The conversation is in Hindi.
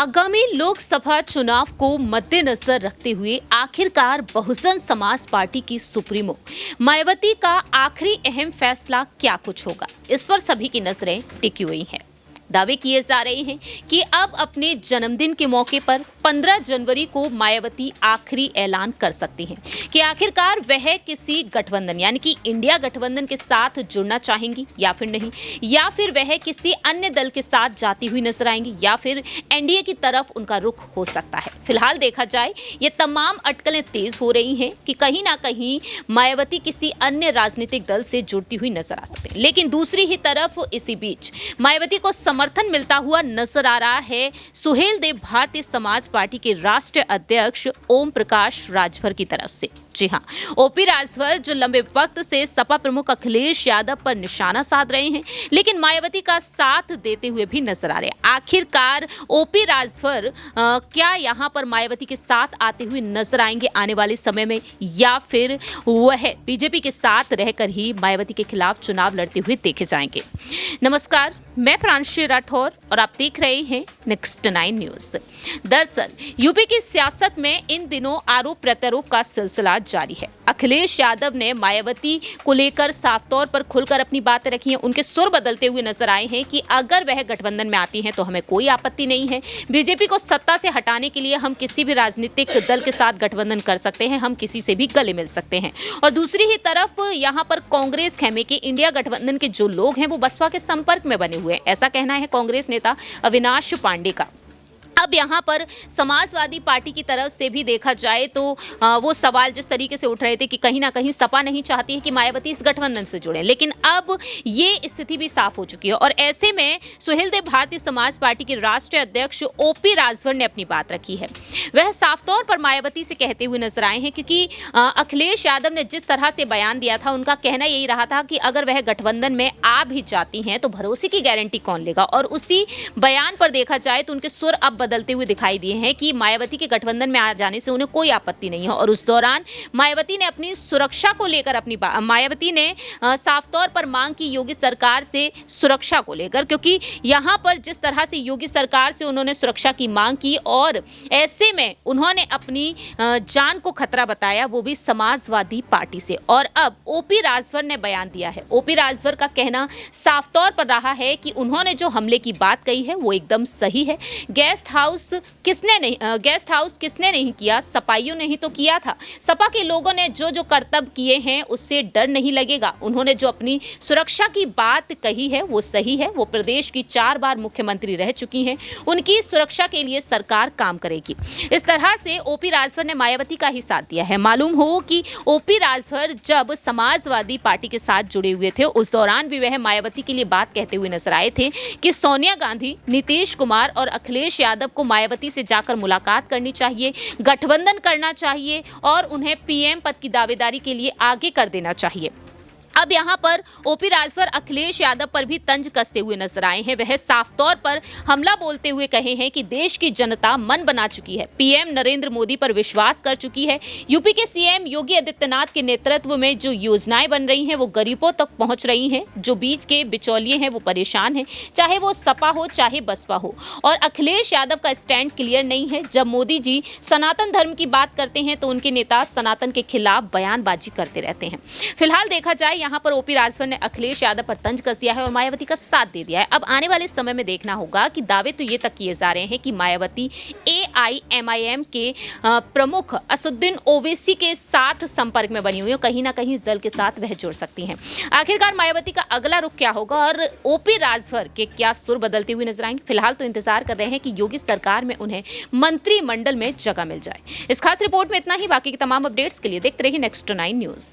आगामी लोकसभा चुनाव को मद्देनजर रखते हुए आखिरकार बहुजन समाज पार्टी की सुप्रीमो मायावती का आखिरी अहम फैसला क्या कुछ होगा, इस पर सभी की नजरें टिकी हुई हैं। दावे किए जा रहे हैं कि अब अपने जन्मदिन के मौके पर 15 जनवरी को मायावती आखिरी ऐलान कर सकती हैं कि आखिरकार वह किसी गठबंधन यानी कि इंडिया गठबंधन के साथ जुड़ना चाहेंगी या फिर नहीं, या फिर वह किसी अन्य दल के साथ जाती हुई नजर आएंगी या फिर एनडीए की तरफ उनका रुख हो सकता है। फिलहाल देखा जाए ये तमाम अटकलें तेज हो रही हैं कि कहीं ना कहीं मायावती किसी अन्य राजनीतिक दल से जुड़ती हुई नजर आ सकती है। लेकिन दूसरी ही तरफ इसी बीच मायावती को समर्थन मिलता हुआ नजर आ रहा है सुहेलदेव भारतीय समाज पार्टी के राष्ट्रीय अध्यक्ष ओम प्रकाश राजभर की तरफ से। जी हां, ओपी राजभर जो लंबे वक्त से सपा प्रमुख अखिलेश यादव पर निशाना साध रहे हैं, लेकिन मायावती का साथ देते हुए भी नजर आ रहे हैं। आखिरकार ओपी राजभर क्या यहां पर मायावती के साथ आते हुए नजर आएंगे आने वाले समय में, या फिर वह बीजेपी के साथ रहकर ही मायावती के खिलाफ चुनाव लड़ते हुए देखे जाएंगे। नमस्कार, मैं प्रांशी राठौर और आप देख रहे हैं नेक्स्ट 9 न्यूज। दरअसल यूपी की सियासत में इन दिनों आरोप प्रत्यारोप का सिलसिला जारी है। अखिलेश यादव ने मायावती को लेकर साफ तौर पर खुलकर अपनी बातें रखी हैं। उनके सुर बदलते हुए नजर आए हैं कि अगर वह गठबंधन में आती हैं तो हमें कोई आपत्ति नहीं है। बीजेपी को सत्ता से हटाने के लिए हम किसी भी राजनीतिक दल के साथ गठबंधन कर सकते हैं, हम किसी से भी गले मिल सकते हैं। और दूसरी ही तरफ यहां पर कांग्रेस खेमे के इंडिया गठबंधन के जो लोग हैं वो बसपा के संपर्क में बने हुए हैं, ऐसा कहना है कांग्रेस नेता अविनाश पांडे का। अब यहाँ पर समाजवादी पार्टी की तरफ से भी देखा जाए तो वो सवाल जिस तरीके से उठ रहे थे कि कहीं ना कहीं सपा नहीं चाहती है कि मायावती इस गठबंधन से जुड़े, लेकिन अब ये स्थिति भी साफ हो चुकी है। और ऐसे में सुहेलदेव भारतीय समाज पार्टी के राष्ट्रीय अध्यक्ष ओपी राजभर ने अपनी बात रखी है। वह साफ तौर पर मायावती से कहते हुए नजर आए हैं, क्योंकि अखिलेश यादव ने जिस तरह से बयान दिया था, उनका कहना यही रहा था कि अगर वह गठबंधन में आ भी जाती हैं तो भरोसे की गारंटी कौन लेगा। और उसी बयान पर देखा जाए तो उनके सुर अब बदलते हुए दिखाई दिए हैं कि मायावती के गठबंधन में आ जाने से उन्हें कोई आपत्ति नहीं है। और उस दौरान मायावती ने अपनी सुरक्षा को लेकर मायावती ने साफ तौर पर मांग की योगी सरकार से सुरक्षा को लेकर, क्योंकि यहां पर जिस तरह से योगी सरकार से उन्होंने सुरक्षा की मांग की और ऐसे में उन्होंने अपनी जान को खतरा बताया, वो भी समाजवादी पार्टी से। और अब ओपी राजभर ने बयान दिया है। ओपी राजभर का कहना साफ तौर पर रहा है कि उन्होंने जो हमले की बात कही है वो एकदम सही है। गेस्ट हाउस किसने नहीं किया, सपाइयों ने ही तो किया था। सपा के लोगों ने जो जो करतब किए हैं उससे डर नहीं लगेगा। उन्होंने जो अपनी सुरक्षा की बात कही है वो सही है। वो प्रदेश की 4 बार मुख्यमंत्री रह चुकी हैं, उनकी सुरक्षा के लिए सरकार काम करेगी। इस तरह से ओपी राजभर ने मायावती का ही साथ दिया है। मालूम हो कि ओपी राजभर जब समाजवादी पार्टी के साथ जुड़े हुए थे उस दौरान भी वह मायावती के लिए बात कहते हुए नजर आए थे कि सोनिया गांधी, नीतीश कुमार और अखिलेश यादव को मायावती से जाकर मुलाकात करनी चाहिए, गठबंधन करना चाहिए और उन्हें पीएम पद की दावेदारी के लिए आगे कर देना चाहिए। अब यहाँ पर ओपी राजभर अखिलेश यादव पर भी तंज कसते हुए नजर आए हैं। वह साफ तौर पर हमला बोलते हुए कहे हैं कि देश की जनता मन बना चुकी है, पीएम नरेंद्र मोदी पर विश्वास कर चुकी है। यूपी के सीएम योगी आदित्यनाथ के नेतृत्व में जो योजनाएं बन रही हैं वो गरीबों तक पहुंच रही हैं। जो बीच के बिचौलिए हैं वो परेशान हैं, चाहे वो सपा हो चाहे बसपा हो। और अखिलेश यादव का स्टैंड क्लियर नहीं है। जब मोदी जी सनातन धर्म की बात करते हैं तो उनके नेता सनातन के खिलाफ बयानबाजी करते रहते हैं। फिलहाल देखा जाए यहाँ पर ओपी राजभर ने अखिलेश यादव पर तंज कस दिया है और मायावती का साथ दे दिया है। अब आने वाले समय में देखना होगा कि दावे तो ये तक किए जा रहे हैं कि मायावती एआईएमआईएम के प्रमुख असदुद्दीन ओवैसी के साथ संपर्क में बनी हुई है। कहीं ना कहीं इस दल के साथ वह जुड़ सकती हैं। आखिरकार मायावती का अगला रुख क्या होगा और ओपी राजभर के क्या सुर बदलते हुए नजर आएंगे। फिलहाल तो इंतजार कर रहे हैं कि योगी सरकार में उन्हें मंत्रिमंडल में जगह मिल जाए। इस खास रिपोर्ट में इतना ही। बाकी की तमाम अपडेट्स के लिए देखते रहिए नेक्स्ट 9 न्यूज।